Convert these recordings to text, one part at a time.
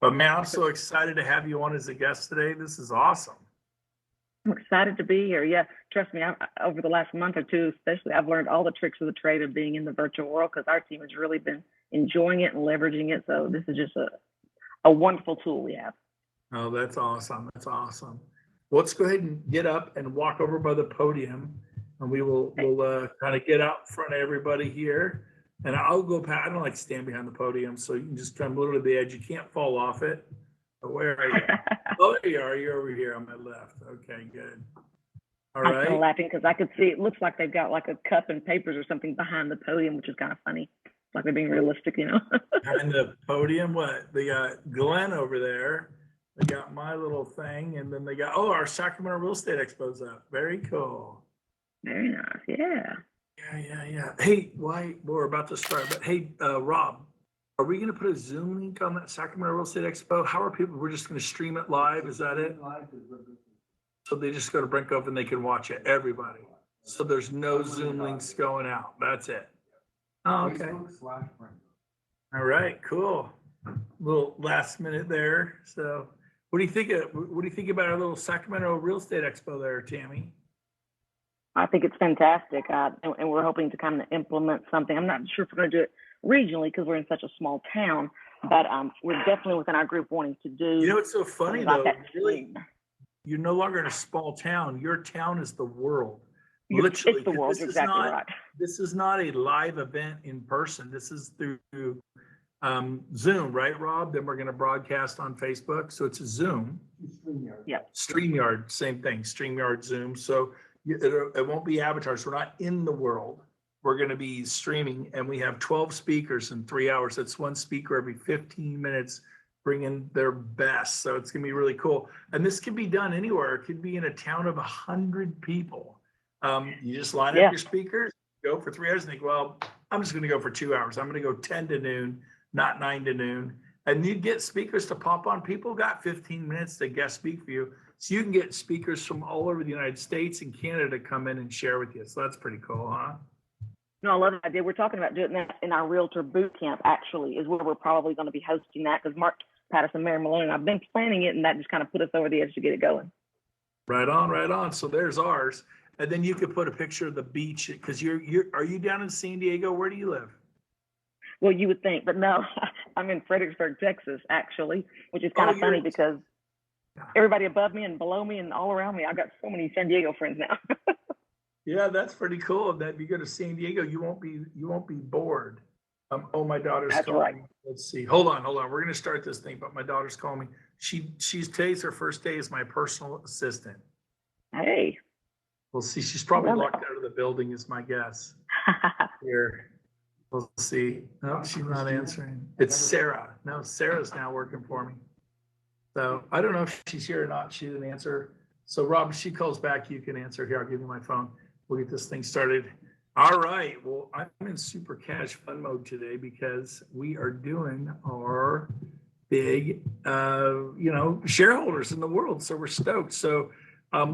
But man, I'm so excited to have you on as a guest today. This is awesome. I'm excited to be here. Yeah, trust me, over the last month or two, especially, I've learned all the tricks of the trade of being in the virtual world because our team has really been enjoying it and leveraging it. So this is just a wonderful tool we have. Oh, that's awesome. That's awesome. Well, let's go ahead and get up and walk over by the podium, and we'll kind of get out in front of everybody here. And I'll go past. I don't like to stand behind the podium, so you can just come a little to the edge. You can't fall off it. But where are you? Oh, there you are. You're over here on my left. Okay, good. All right. I'm kind of laughing because I could see it looks like they've got like a cup and papers or something behind the podium, which is kind of funny. It's like they're being realistic, you know. Behind the podium, what? They got Glenn over there. They got my little thing, and then they got our Sacramento Real Estate Expo's up. Very cool. Very nice. Yeah. Yeah. Hey, we're about to start, but hey, Rob, are we going to put a Zoom link on that Sacramento Real Estate Expo? How are people? We're just going to stream it live. Is that it? So they just go to Brent Gove and they can watch it. Everybody. So there's no Zoom links going out. That's it. Oh, okay. All right. Cool. Little last minute there. So, what do you think? What do you think about our little Sacramento Real Estate Expo there, Tammy? I think it's fantastic, and we're hoping to kind of implement something. I'm not sure if we're going to do it regionally because we're in such a small town, but we're definitely within our group wanting to do. You know, it's so funny like though. Really, you're no longer in a small town. Your town is the world. Literally, it's the world. You're exactly right. This is not a live event in person. This is through Zoom, right, Rob? Then we're going to broadcast on Facebook. So it's a Zoom. StreamYard. Yeah. StreamYard, same thing. StreamYard, Zoom. So it won't be avatars. We're not in the world. We're going to be streaming, and we have 12 speakers in 3 hours. That's one speaker every 15 minutes bringing their best. So it's going to be really cool. And this can be done anywhere. It could be in a town of 100 people. You just line up your speakers, go for 3 hours, and think, well, I'm just going to go for 2 hours. I'm going to go 10 to noon, not 9 to noon. And you get speakers to pop on. People got 15 minutes to guest speak for you. So you can get speakers from all over the United States and Canada to come in and share with you. So that's pretty cool, huh? No, I love the idea. We're talking about doing that in our Realtor Boot Camp, actually, is where we're probably going to be hosting that because Mark Patterson, Mary Malone, and I've been planning it, and that just kind of put us over the edge to get it going. Right on. So there's ours. And then you could put a picture of the beach because are you down in San Diego? Where do you live? Well, you would think, but no, I'm in Fredericksburg, Texas, actually, which is kind of funny because everybody above me and below me and all around me, I've got so many San Diego friends now. Yeah, that's pretty cool. That if you go to San Diego, you won't be bored. My daughter's calling. Right. Let's see. Hold on. We're gonna start this thing, but my daughter's calling me. She's today's her first day as my personal assistant. Hey. We'll see. She's probably locked out of the building, is my guess. Here. We'll see. No, she's not answering. It's Sarah. No, Sarah's now working for me. So I don't know if she's here or not. She didn't answer. So Rob, if she calls back, you can answer. Here, I'll give you my phone. We'll get this thing started. All right. Well, I'm in super cash fun mode today because we are doing our big, shareholders in the world. So we're stoked. So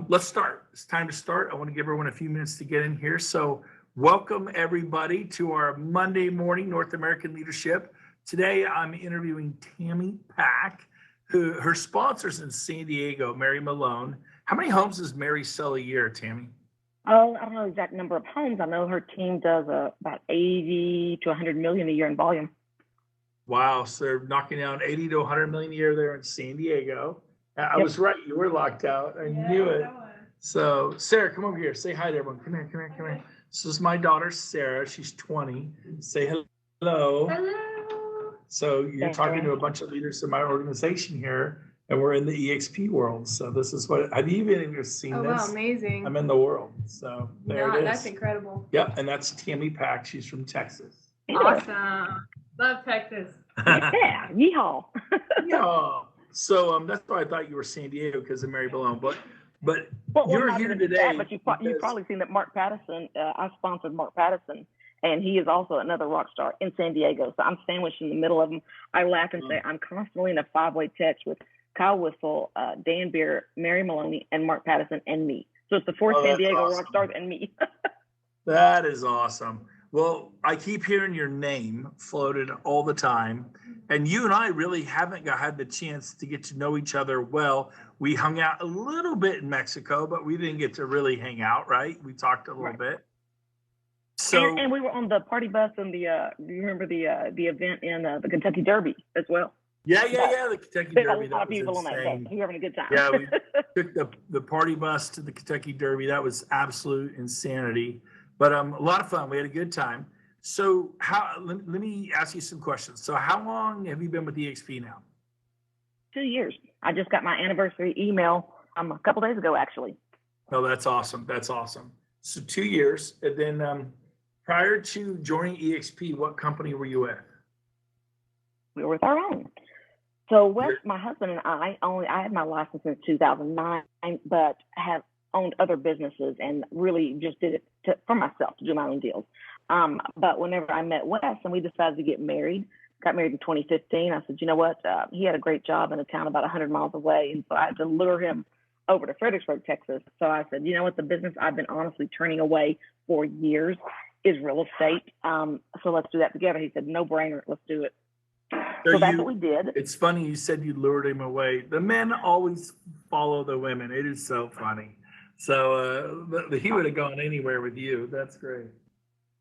let's start. It's time to start. I want to give everyone a few minutes to get in here. So welcome everybody to our Monday morning North American Leadership. Today I'm interviewing Tammy Pack, who her sponsors in San Diego, Mary Malone. How many homes does Mary sell a year, Tammy? Oh, I don't know the exact number of homes. I know her team does about 80 to 100 million a year in volume. Wow, so they're knocking down 80 to 100 million a year there in San Diego. I was right. You were locked out. I knew it. So, Sarah, come over here. Say hi to everyone. Come here. This is my daughter, Sarah. She's 20. Say hello. Hello. So you're talking to a bunch of leaders in my organization here, and we're in the EXP world. So this is what have you even seen this? Oh, wow, amazing. I'm in the world. So there it is. That's incredible. Yep, and that's Tammy Pack. She's from Texas. Awesome. Love Texas. Yeah, yeehaw. Yeah. So that's why I thought you were San Diego because of Mary Malone, but you're here today. But you've probably seen that Mark Patterson. I sponsored Mark Patterson, and he is also another rock star in San Diego. So I'm sandwiched in the middle of them. I laugh and say I'm constantly in a 5-way text with Kyle Whissel, Dan Beer, Mary Maloney, and Mark Patterson, and me. So it's the 4 San Diego rock stars and me. That is awesome. Well, I keep hearing your name floated all the time, and you and I really haven't had the chance to get to know each other well. We hung out a little bit in Mexico, but we didn't get to really hang out, right? We talked a little Right. bit. And, So and we were on the party bus and do you remember the event in the Kentucky Derby as well? yeah, the Kentucky There's a Derby, lot that of was people on that bus. insane. You're having a good time. Yeah, we took the party bus to the Kentucky Derby. That was absolute insanity, but a lot of fun. We had a good time. So let me ask you some questions. So how long have you been with EXP now? 2 years. I just got my anniversary email a couple days ago, actually. Oh, that's awesome. That's awesome. So 2 years. And then prior to joining EXP, what company were you with? We were with our own. So Wes, my husband and I had my license since 2009, but have owned other businesses and really just did it for myself to do my own deals. But whenever I met Wes and we decided to get married, got married in 2015, I said, you know what? He had a great job in a town about 100 miles away. And so I had to lure him over to Fredericksburg, Texas. So I said, you know what? The business I've been honestly turning away for years is real estate. So let's do that together. He said, no brainer. Let's do it. So that's what we did. It's funny you said you lured him away. The men always follow the women. It is so funny. So he would have gone anywhere with you. That's great.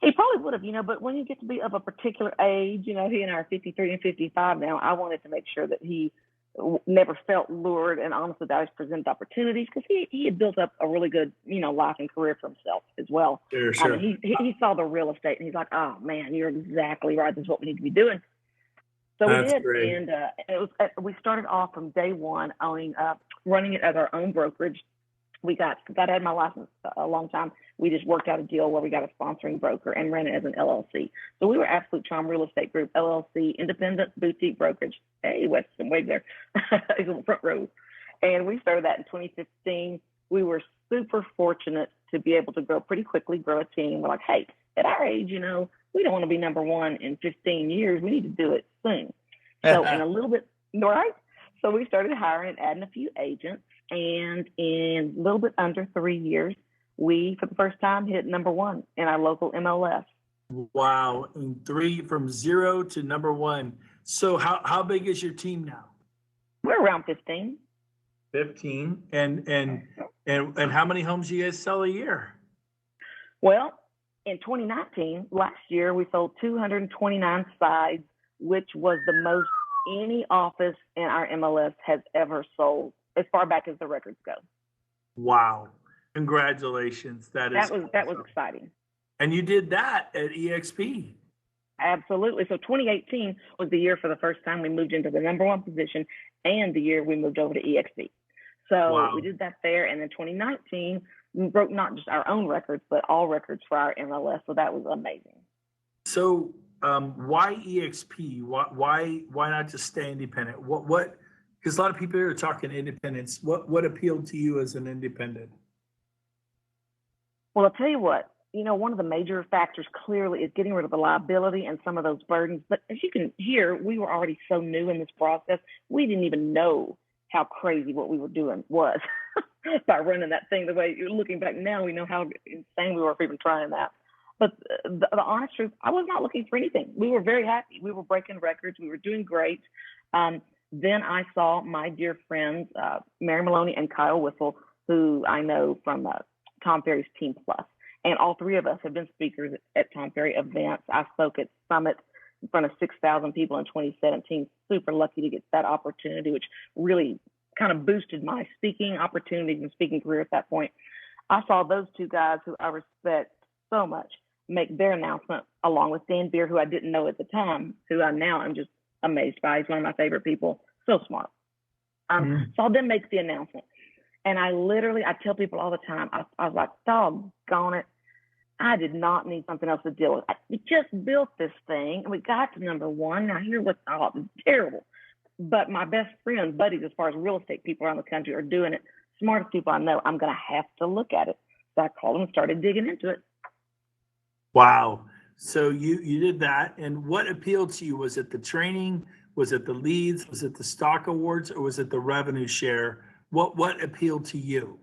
He probably would have, but when you get to be of a particular age, he and I are 53 and 55 now, I wanted to make sure that he never felt lured and honestly that I was presented opportunities because he had built up a really good, life and career for himself as well. Sure. He saw the real estate and he's like, oh man, you're exactly right. This is what we need to be doing. So That's we did, great. and we started off from day one running it as our own brokerage. I had my license a long time. We just worked out a deal where we got a sponsoring broker and ran it as an LLC. So we were Absolute Charm Real Estate Group, LLC, independent boutique brokerage. Hey, Weston, wave there. He's on the front row. And we started that in 2015. We were super fortunate to be able to grow pretty quickly, grow a team. We're like, hey, at our age, we don't want to be number one in 15 years. We need to do it soon. So in a little bit, right? So we started hiring and adding a few agents. And in a little bit under 3 years, we, for the first time, hit number one in our local MLS. Wow. From 0 to number one. So how big is your team now? We're around 15. 15. And how many homes do you guys sell a year? Well, in 2019, last year, we sold 229 sides, which was the most any office in our MLS has ever sold, as far back as the records go. Wow. Congratulations. That was exciting. And you did that at EXP. Absolutely. So 2018 was the year for the first time we moved into the number one position and the year we moved over to EXP. So we did that there. And then 2019, we broke not just our own records, but all records for our MLS. So that was amazing. So why EXP? Why not just stay independent? What? Because a lot of people are talking independence. What appealed to you as an independent? Well, I'll tell you what, one of the major factors clearly is getting rid of the liability and some of those burdens. But as you can hear, we were already so new in this process. We didn't even know how crazy what we were doing was by running that thing. The way you're looking back now, we know how insane we were for even trying that. But the honest truth, I was not looking for anything. We were very happy. We were breaking records. We were doing great. Then I saw my dear friends, Mary Maloney and Kyle Whissel, who I know from Tom Ferry's Team Plus. And all three of us have been speakers at Tom Ferry events. I spoke at Summit in front of 6,000 people in 2017. Super lucky to get that opportunity, which really kind of boosted my speaking opportunities and speaking career at that point. I saw those two guys who I respect so much make their announcement, along with Dan Beer, who I didn't know at the time, who I now am just amazed by. He's one of my favorite people. So smart. Saw them make the announcement. And I tell people all the time, I was like, doggone it. I did not need something else to deal with. We just built this thing and we got to number one. Now here what's terrible. But my best friends, buddies, as far as real estate people around the country are doing it. Smartest people I know, I'm going to have to look at it. So I called them and started digging into it. Wow. So you did that. And what appealed to you? Was it the training? Was it the leads? Was it the stock awards? Or was it the revenue share? What appealed to you?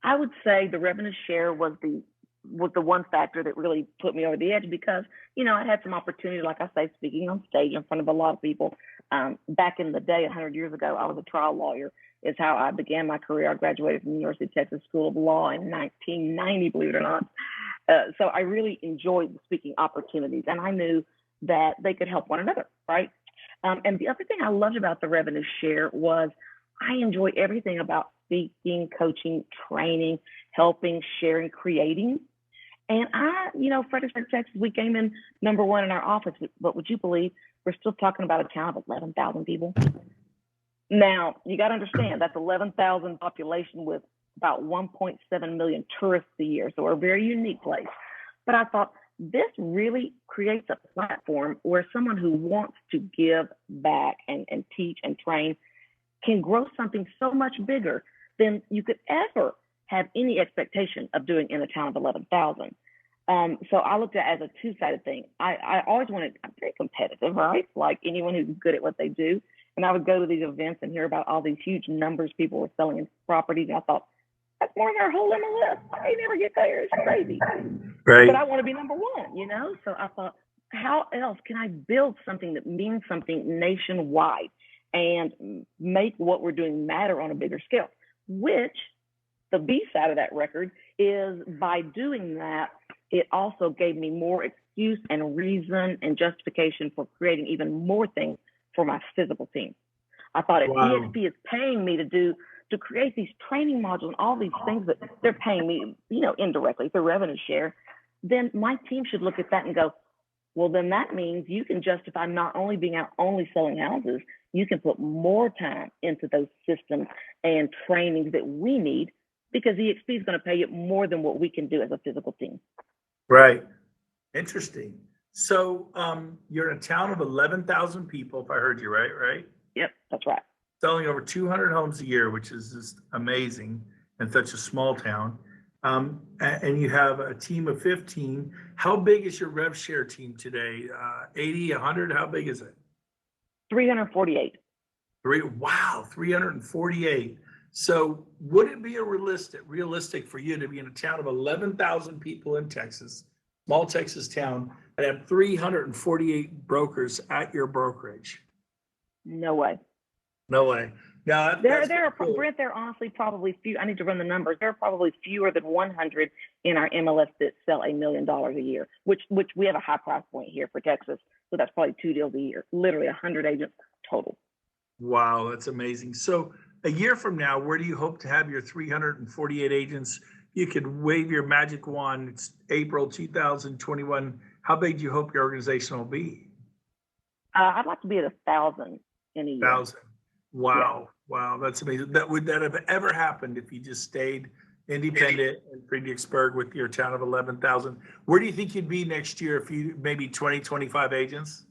I would say the revenue share was the was the one factor that really put me over the edge because, you know, I had some opportunity, like I say, speaking on stage in front of a lot of people. Back in the day, 100 years ago, I was a trial lawyer, is how I began my career. I graduated from the University of Texas School of Law in 1990, believe it or not. So I really enjoyed the speaking opportunities, and I knew that they could help one another, right? And the other thing I loved about the revenue share was I enjoy everything about speaking, coaching, training, helping, sharing, creating. And you know, Fredericksburg, Texas, we came in number one in our office, but would you believe we're still talking about a town of 11,000 people? Now, you got to understand that's 11,000 population with about 1.7 million tourists a year. So we're a very unique place. But I thought this really creates a platform where someone who wants to give back and teach and train can grow something so much bigger than you could ever have any expectation of doing in a town of 11,000. So I looked at it as a two-sided thing. I always wanted, I'm very competitive, right? Like anyone who's good at what they do. And I would go to these events and hear about all these huge numbers people were selling in properties. And I thought, that's more than our whole MLS. I never get there. It's crazy. Right. But I want to be number one, you know? So I thought, how else can I build something that means something nationwide and make what we're doing matter on a bigger scale? Which the B side of that record is by doing that, it also gave me more excuse and reason and justification for creating even more things for my physical team. I thought if EXP is paying me to create these training modules and all these things that they're paying me, you know, indirectly through revenue share, then my team should look at that and go, well, then that means you can justify not only being out only selling houses, you can put more time into those systems and trainings that we need because EXP is going to pay you more than what we can do as a physical team. Right. Interesting. So you're in a town of 11,000 people, if I heard you right, right? Yep, that's right. Selling over 200 homes a year, which is just amazing in such a small town. And you have a team of 15. How big is your rev share team today? 80, 100? How big is it? 348. Wow, 348. So would it be realistic for you to be in a town of 11,000 people in Texas, small Texas town, and have 348 brokers at your brokerage? No way. No way. Now, there are cool. Brent, there are honestly probably few. I need to run the numbers. There are probably fewer than 100 in our MLS that sell $1 million a year, which we have a high price point here for Texas. So that's probably 2 deals a year, literally 100 agents total. Wow, that's amazing. So a year from now, where do you hope to have your 348 agents? You could wave your magic wand. It's April 2021. How big do you hope your organization will be? I'd like to be at 1,000 in a year. 1,000. Wow. Yeah. Wow. That's amazing. Would that have ever happened if you just stayed independent in Fredericksburg with your town of 11,000? Where do you think you'd be next year if you maybe 20, 25 agents?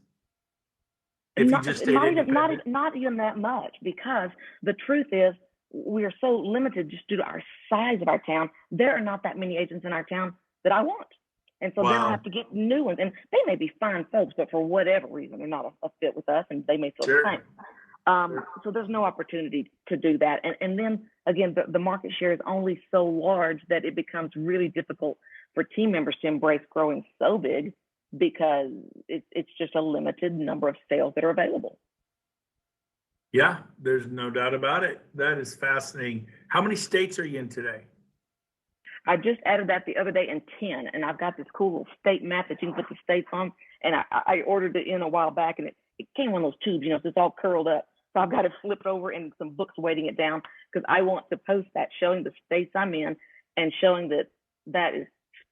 If you just stayed independent? Not even that much, because the truth is we are so limited just due to our size of our town. There are not that many agents in our town that I want. And so then I have to get new ones. And they may be fine folks, but for whatever reason, they're not a fit with us and they may feel the same. So there's no opportunity to do that. And then again, the market share is only so large that it becomes really difficult for team members to embrace growing so big because it's just a limited number of sales that are available. Yeah, there's no doubt about it. That is fascinating. How many states are you in today? I just added that the other day in 10, and I've got this cool little state map that you can put the states on. And I ordered it in a while back, and it came in one of those tubes, you know, so it's all curled up. So I've got it flipped over and some books weighting it down because I want to post that showing the states I'm in and showing that is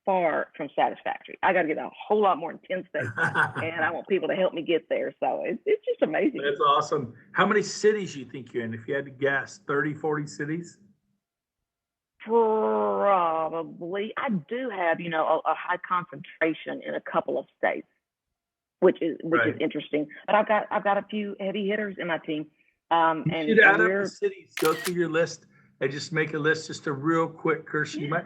far from satisfactory. I got to get a whole lot more than 10 states, and I want people to help me get there. So it's just amazing. That's awesome. How many cities do you think you're in? If you had to guess, 30, 40 cities? Probably. I do have, you know, a high concentration in a couple of states, which is interesting. But I've got a few heavy hitters in my team. You should add up the cities. Go through your list and just make a list, just a real quick, Kirsty. Yeah.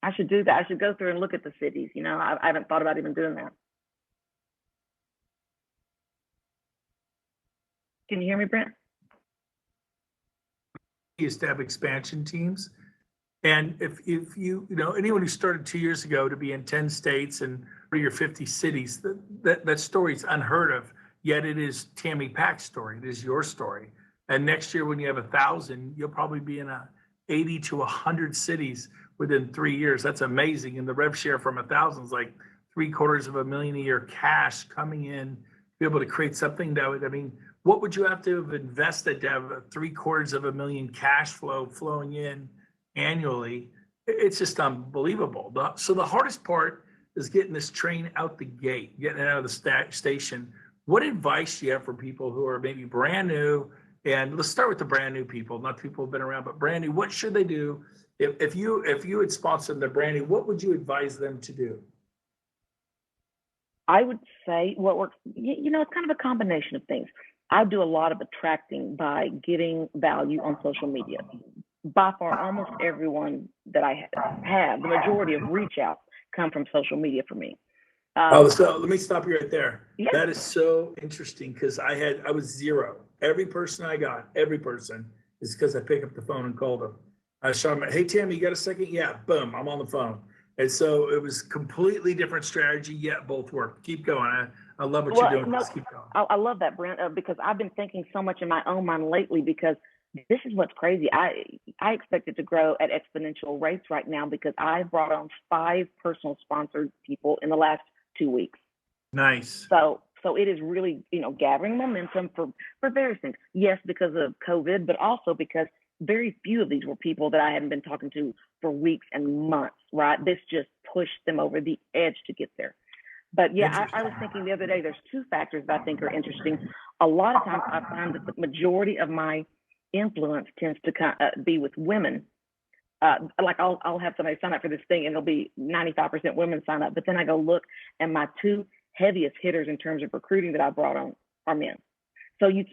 I should do that. I should go through and look at the cities. You know, I haven't thought about even doing that. Can you hear me, Brent? Used to have expansion teams, And if anyone who started 2 years ago to be in 10 states and 40 or 50 cities, that story is unheard of. Yet it is Tammy Pack's story. It is your story. And next year, when you have 1,000, you'll probably be in 80 to 100 cities within 3 years. That's amazing. And the rev share from 1,000 is like $750,000 a year cash coming in, be able to create something that would, I mean, what would you have to have invested to have $750,000 cash flow flowing in annually? It's just unbelievable. So the hardest part is getting this train out the gate, getting it out of the station. What advice do you have for people who are maybe brand new? And let's start with the brand new people, not people who've been around, but brand new. What should they do? If you had sponsored them, brand new, what would you advise them to do? I would say what works, it's kind of a combination of things. I do a lot of attracting by getting value on social media. By far, almost everyone that I have, the majority of reach outs come from social media for me. So let me stop you right there. Yeah. That is so interesting because I was zero. Every person is because I pick up the phone and call them. I shot them, hey, Tammy, you got a second? Yeah, boom, I'm on the phone. And so it was completely different strategy, yet both work. Keep going. I love what you're doing. Just keep going. I love that, Brent, because I've been thinking so much in my own mind lately because this is what's crazy. I expect it to grow at exponential rates right now because I've brought on 5 personal sponsored people in the last 2 weeks. Nice. So it is really, gathering momentum for various things. Yes, because of COVID, but also because very few of these were people that I hadn't been talking to for weeks and months, right? This just pushed them over the edge to get there. But yeah, I was thinking the other day, there's 2 factors that I think are interesting. A lot of times I find that the majority of my influence tends to be with women. Like I'll have somebody sign up for this thing and it'll be 95% women sign up. But then I go look and my 2 heaviest hitters in terms of recruiting that I brought on are men. So you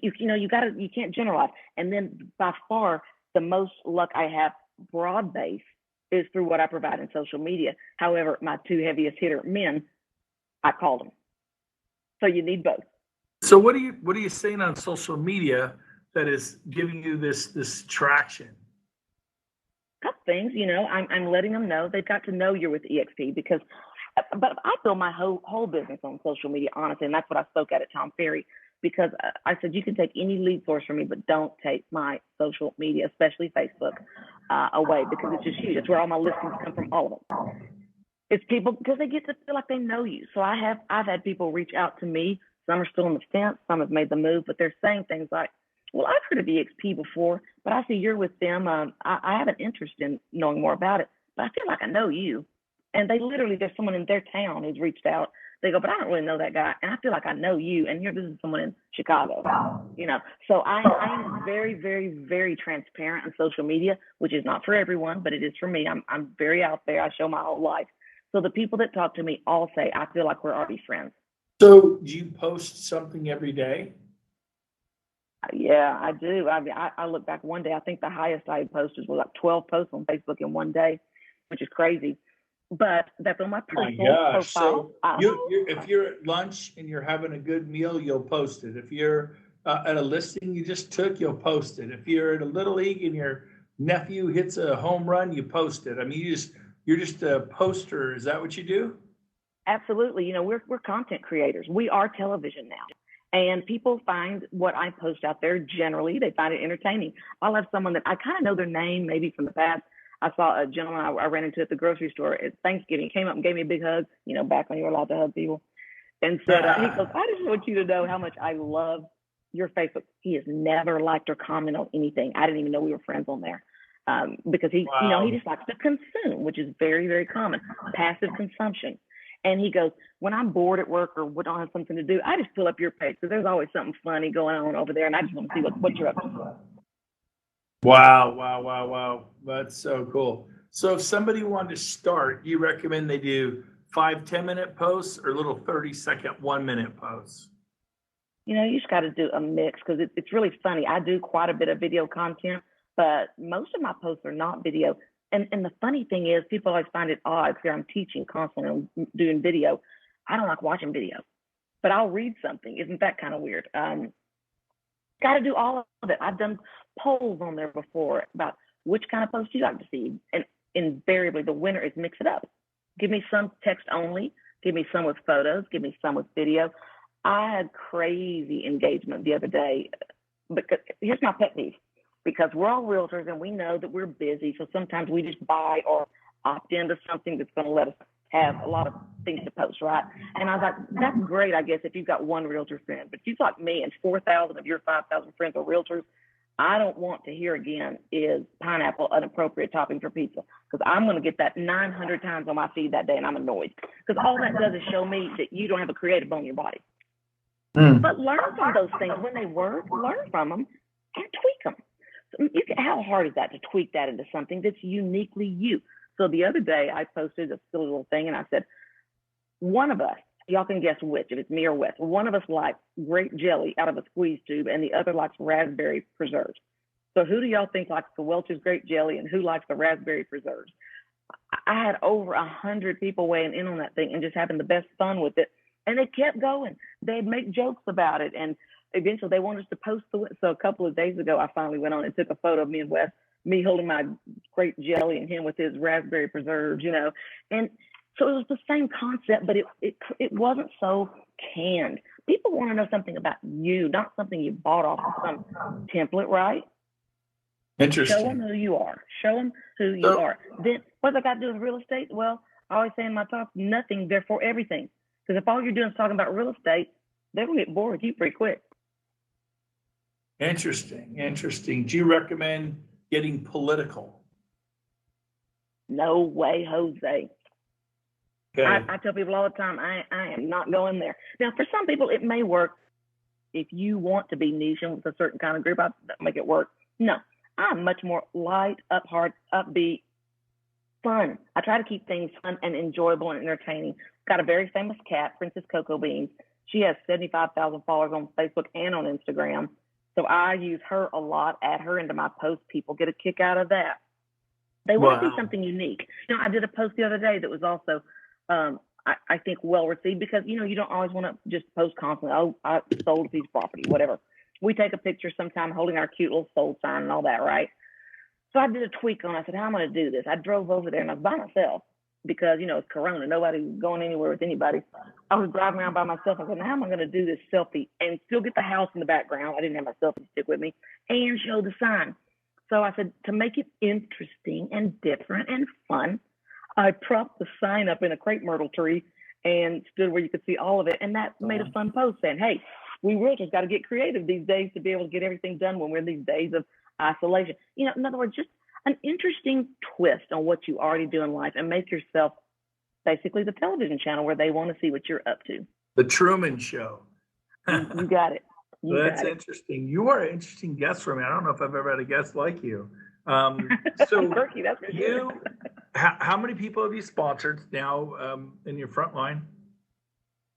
can't generalize. And then by far the most luck I have broad based is through what I provide in social media. However, my 2 heaviest hitter men, I call them. So you need both. So what are you saying on social media that is giving you this traction? Couple things, I'm letting them know they've got to know you're with EXP but I build my whole business on social media, honestly, and that's what I spoke at Tom Ferry because I said you can take any lead source from me, but don't take my social media, especially Facebook, away because it's just huge. It's where all my listings come from, all of them. It's people because they get to feel like they know you. So I've had people reach out to me. Some are still on the fence. Some have made the move, but they're saying things like, well, I've heard of EXP before, but I see you're with them. I have an interest in knowing more about it, but I feel like I know you. And there's someone in their town who's reached out. They go, but I don't really know that guy. And I feel like I know you. And you're visiting someone in Chicago, So I am very, very, very transparent on social media, which is not for everyone, but it is for me. I'm very out there. I show my whole life. So the people that talk to me all say, I feel like we're already friends. So do you post something every day? Yeah, I do. I look back one day, I think the highest I had posted was like 12 posts on Facebook in one day, which is crazy. But that's on my personal profile. So if you're at lunch and you're having a good meal, you'll post it. If you're at a listing you just took, you'll post it. If you're at a little league and your nephew hits a home run, you post it. I mean, you're just a poster. Is that what you do? Absolutely. We're content creators. We are television now. And people find what I post out there, generally, they find it entertaining. I'll have someone that I kind of know their name, maybe from the past. I saw a gentleman I ran into at the grocery store at Thanksgiving, came up and gave me a big hug, back when you were allowed to hug people, and said, he goes, I just want you to know how much I love your Facebook. He has never liked or commented on anything. I didn't even know we were friends on there because he just likes to consume, which is very, very common, passive consumption. And he goes, when I'm bored at work or don't have something to do, I just pull up your page because there's always something funny going on over there, and I just want to see what you're up to. Wow. That's so cool. So if somebody wanted to start, you recommend they do 5-10 minute posts or little 30-second 1-minute posts? You just got to do a mix because it's really funny. I do quite a bit of video content, but most of my posts are not video. And the funny thing is, people always find it odd because I'm teaching constantly, I'm doing video. I don't like watching video, but I'll read something. Isn't that kind of weird? Got to do all of it. I've done polls on there before about which kind of post you like to see. And invariably the winner is mix it up. Give me some text only, give me some with photos, give me some with video. I had crazy engagement the other day, because here's my pet peeve, because we're all realtors and we know that we're busy. So sometimes we just buy or opt into something that's going to let us have a lot of things to post, right? And I was like, that's great, I guess, if you've got one realtor friend. But if you've got me and 4,000 of your 5,000 friends are realtors, I don't want to hear again, is pineapple an appropriate topping for pizza? Because I'm going to get that 900 times on my feed that day, and I'm annoyed. Because all that does is show me that you don't have a creative bone in your body. But learn from those things when they work. Learn from them and tweak them. So how hard is that to tweak that into something that's uniquely you? So the other day I posted a silly little thing, and I said, one of us, y'all can guess which, if it's me or Wes, one of us likes grape jelly out of a squeeze tube, and the other likes raspberry preserves. So who do y'all think likes the Welch's grape jelly, and who likes the raspberry preserves? I had over 100 people weighing in on that thing and just having the best fun with it. And they kept going. They'd make jokes about it. And eventually they wanted us to post so a couple of days ago, I finally went on and took a photo of me and Wes, me holding my grape jelly and him with his raspberry preserves, And so it was the same concept, but it wasn't so canned. People want to know something about you, not something you bought off of some template, right? Interesting. Show them who you are. Show them who you are. Then what's that got to do with real estate? Well, I always say in my talk, nothing, therefore everything. Because if all you're doing is talking about real estate, they're going to get bored with you pretty quick. Interesting. Do you recommend getting political? No way, Jose. Okay. I tell people all the time, I am not going there. Now, for some people, it may work. If you want to be niche with a certain kind of group, I'll make it work. No, I'm much more light, upbeat, fun. I try to keep things fun and enjoyable and entertaining. Got a very famous cat, Princess Cocoa Beans. She has 75,000 followers on Facebook and on Instagram. So I use her a lot, add her into my posts. People get a kick out of that. They want to see something unique. I did a post the other day that was also, I think, well received, because, you don't always want to just post constantly, oh, I sold a piece of property, whatever. We take a picture sometime holding our cute little sold sign and all that, right? So I did a tweak on it. I said, how am I going to do this? I drove over there and I was by myself because, it's Corona. Nobody's going anywhere with anybody. I was driving around by myself. I said, how am I going to do this selfie and still get the house in the background? I didn't have my selfie stick with me and show the sign. So I said, to make it interesting and different and fun, I propped the sign up in a crepe myrtle tree and stood where you could see all of it. And that made a fun post saying, hey, we realtors got to get creative these days to be able to get everything done when we're in these days of isolation. In other words, just an interesting twist on what you already do in life and make yourself basically the television channel where they want to see what you're up to. The Truman Show. You got it. That's interesting. You are an interesting guest for me. I don't know if I've ever had a guest like you. So Quirky, that's for sure. How many people have you sponsored now in your front line?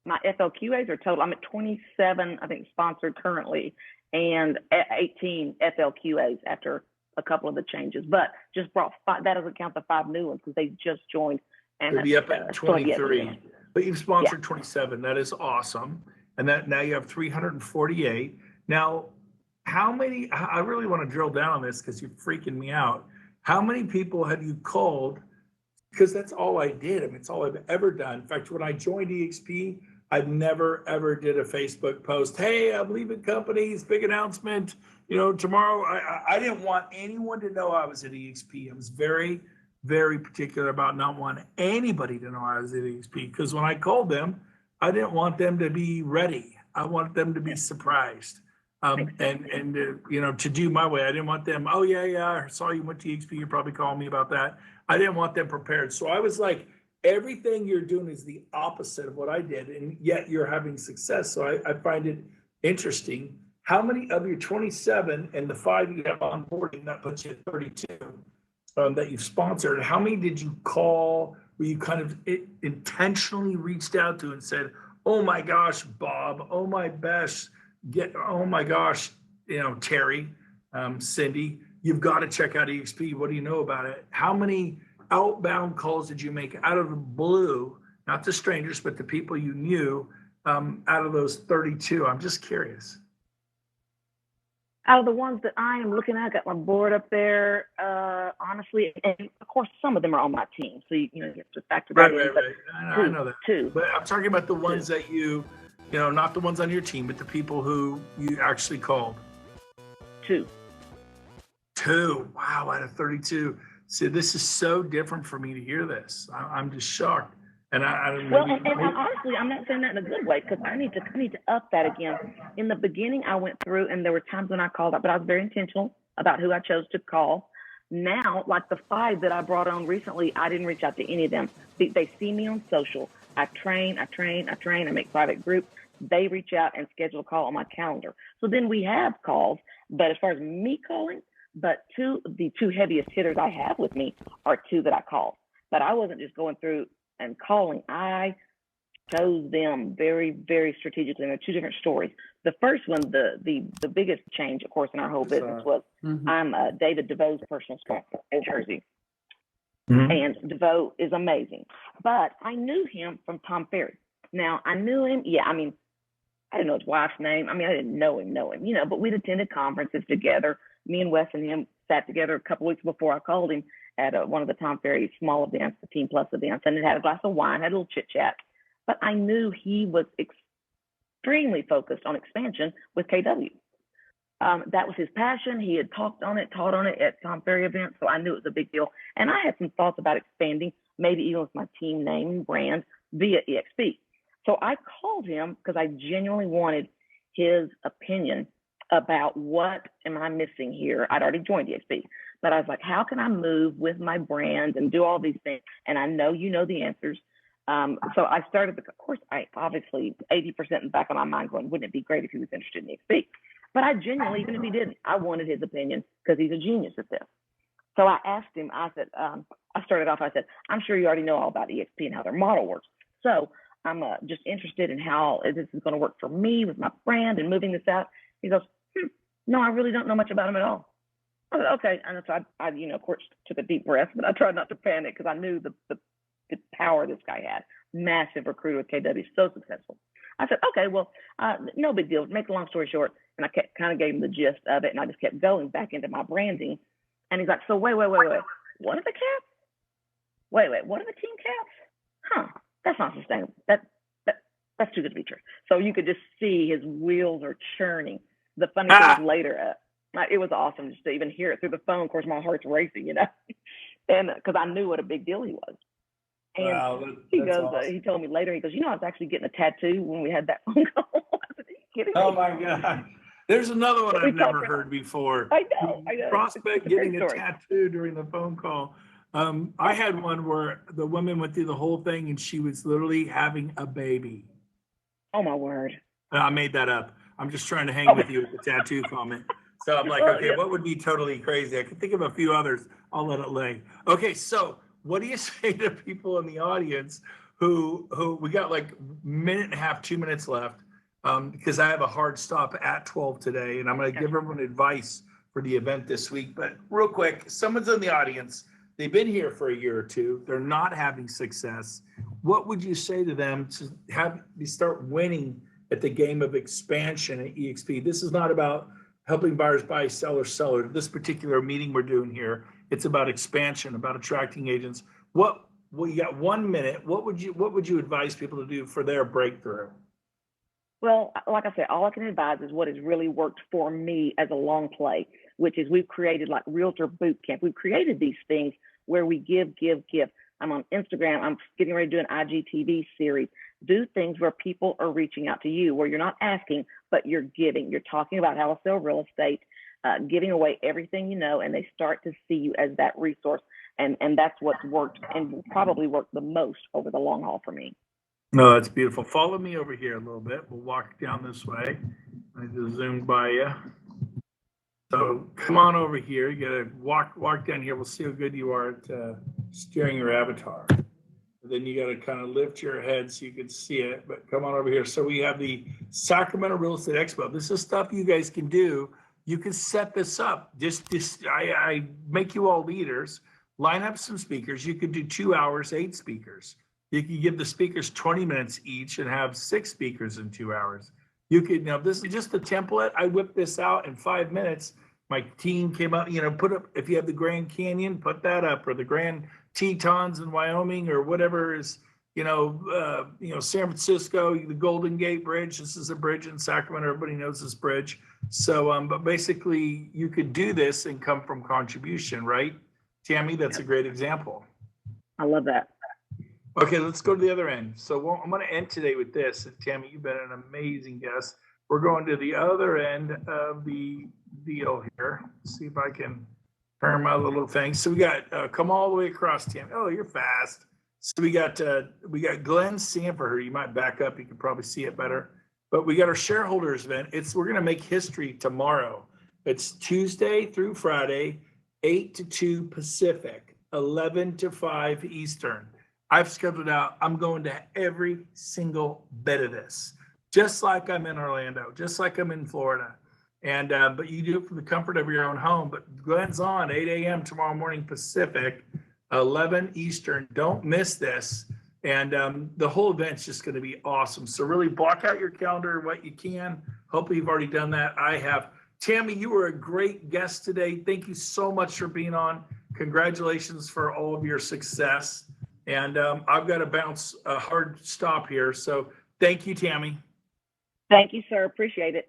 My FLQAs are total. I'm at 27, I think, sponsored currently, and 18 FLQAs after a couple of the changes. But just brought 5. That doesn't count the 5 new ones because they just joined. And you'll be up at 23. But you've sponsored 27. That is awesome. And that now you have 348. Now, how many? I really want to drill down on this because you're freaking me out. How many people have you called? Because that's all I did. I mean, it's all I've ever done. In fact, when I joined EXP, I never, ever did a Facebook post. Hey, I'm leaving companies, big announcement. Tomorrow, I didn't want anyone to know I was at EXP. I was very, very particular about not wanting anybody to know I was at EXP, because when I called them, I didn't want them to be ready. I wanted them to be surprised. And to do my way. I didn't want them, oh, yeah, I saw you went to EXP. You're probably calling me about that. I didn't want them prepared. So I was like, everything you're doing is the opposite of what I did, and yet you're having success. So I find it interesting. How many of your 27 and the 5 you have on board, and that puts you at 32 that you've sponsored, how many did you call where you kind of intentionally reached out to and said, oh my gosh, Bob, oh my gosh, Terry, Cindy, you've got to check out EXP. What do you know about it? How many outbound calls did you make out of the blue, not to strangers, but to people you knew, out of those 32? I'm just curious. Out of the ones that I am looking at, I got my board up there. Honestly, and of course, some of them are on my team, so you know you have to factor that Right, in. right, But right. I know that. two, But I'm talking about the ones that you know, not the ones on your team, but the people who you actually called. two. Two. Wow, out of 32. See, this is so different for me to hear this. I'm just shocked. And I don't Well, and honestly, I'm not saying that in a good way because I need to up that again. In the beginning, I went through, and there were times when I called out, but I was very intentional about who I chose to call. Now, like the 5 that I brought on recently, I didn't reach out to any of them. They see me on social. I train. I make private groups. They reach out and schedule a call on my calendar. So then we have calls, but as far as me calling, but the two heaviest hitters I have with me are 2 that I called. But I wasn't just going through and calling. I chose them very, very strategically. And they're 2 different stories. The first one, the biggest change, of course, in our whole business was I'm David DeVoe's personal sponsor in Jersey. And DeVoe is amazing. But I knew him from Tom Ferry. Now, I knew him. Yeah, I mean, I didn't know his wife's name. I mean, I didn't know him, you know, but we'd attended conferences together. Me and Wes and him sat together a couple weeks before I called him at one of the Tom Ferry small events, the Team Plus events, and it had a glass of wine, had a little chit chat. But I knew he was extremely focused on expansion with KW. That was his passion. He had taught on it at Tom Ferry events, so I knew it was a big deal. And I had some thoughts about expanding, maybe even with my team name and brand via EXP. So I called him because I genuinely wanted his opinion about what am I missing here. I'd already joined EXP, but I was like, how can I move with my brand and do all these things? And I know you know the answers. So I started, of course, I obviously 80% in the back of my mind going, wouldn't it be great if he was interested in EXP? But I genuinely, even if he didn't, I wanted his opinion because he's a genius at this. So I asked him, I said, I started off, I said, I'm sure you already know all about EXP and how their model works. So I'm just interested in how this is going to work for me with my brand and moving this out. He goes, no, I really don't know much about him at all. I said, okay. And so I you know, of course, took a deep breath, but I tried not to panic because I knew the power this guy had. Massive recruiter with KW, so successful. I said, okay, well, no big deal. Make a long story short, and I kind of gave him the gist of it, and I just kept going back into my branding. And he's like, so wait. What are the caps? Wait, what are the team caps? Huh, that's not sustainable. That's too good to be true. So you could just see his wheels are churning. The funny thing was later, it was awesome just to even hear it through the phone. Of course, my heart's racing, you know, and because I knew what a big deal he was. And wow, he goes, awesome. he told me later, he goes, you know, I was actually getting a tattoo when we had that phone call. I said, are you kidding me? Oh my God. There's another one I've never heard before. I know. Prospect getting a tattoo during the phone call. I had one where the woman went through the whole thing and she was literally having a baby. Oh my word. I made that up. I'm just trying to hang with you with the tattoo comment. So I'm like, okay, what would be totally crazy? I could think of a few others. I'll let it lay. Okay, so what do you say to people in the audience who we got like a minute and a half, 2 minutes left, because I have a hard stop at 12 today, and I'm going to give everyone advice for the event this week. But real quick, someone's in the audience. They've been here for a year or two. They're not having success. What would you say to them to have you start winning at the game of expansion at EXP? This is not about helping buyers buy, sellers seller. This particular meeting we're doing here, it's about expansion, about attracting agents. Well, you got 1 minute. What would you advise people to do for their breakthrough? Well, like I said, all I can advise is what has really worked for me as a long play, which is we've created like Realtor Boot Camp. We've created these things where we give. I'm on Instagram. I'm getting ready to do an IGTV series. Do things where people are reaching out to you, where you're not asking, but you're giving. You're talking about how to sell real estate, giving away everything you know, and they start to see you as that resource. And that's what's worked and will probably work the most over the long haul for me. No, that's beautiful. Follow me over here a little bit. We'll walk down this way. I just zoomed by you. So come on over here. You gotta walk down here. We'll see how good you are at steering your avatar. And then you gotta kind of lift your head so you can see it. But come on over here. So we have the Sacramento Real Estate Expo. This is stuff you guys can do. You can set this up. I make you all leaders. Line up some speakers. You could do 2 hours, 8 speakers. You can give the speakers 20 minutes each and have 6 speakers in 2 hours. You could, now this is just a template. I whipped this out in 5 minutes. My team came up, put up, if you have the Grand Canyon, put that up, or the Grand Tetons in Wyoming, or whatever is, San Francisco, the Golden Gate Bridge. This is a bridge in Sacramento. Everybody knows this bridge. So, but basically you could do this and come from contribution, right? Tammy, that's a great example. I love that. Okay, let's go to the other end. So I'm going to end today with this. And Tammy, you've been an amazing guest. We're going to the other end of the deal here. Let's see if I can turn my little thing. So we got come all the way across, Tammy. Oh, you're fast. So we got Glenn Sanford here. You might back up. You can probably see it better. But we got our shareholders event. We're going to make history tomorrow. It's Tuesday through Friday, 8 to 2 Pacific, 11 to 5 Eastern. I've scheduled out. I'm going to every single bit of this, just like I'm in Orlando, just like I'm in Florida. And but you do it from the comfort of your own home. But Glenn's on 8 a.m. tomorrow morning Pacific, 11 Eastern. Don't miss this. And the whole event's just going to be awesome. So really block out your calendar what you can. Hopefully you've already done that. I have. Tammy, you were a great guest today. Thank you so much for being on. Congratulations for all of your success. And I've got to bounce a hard stop here. So thank you, Tammy. Thank you, sir. Appreciate it.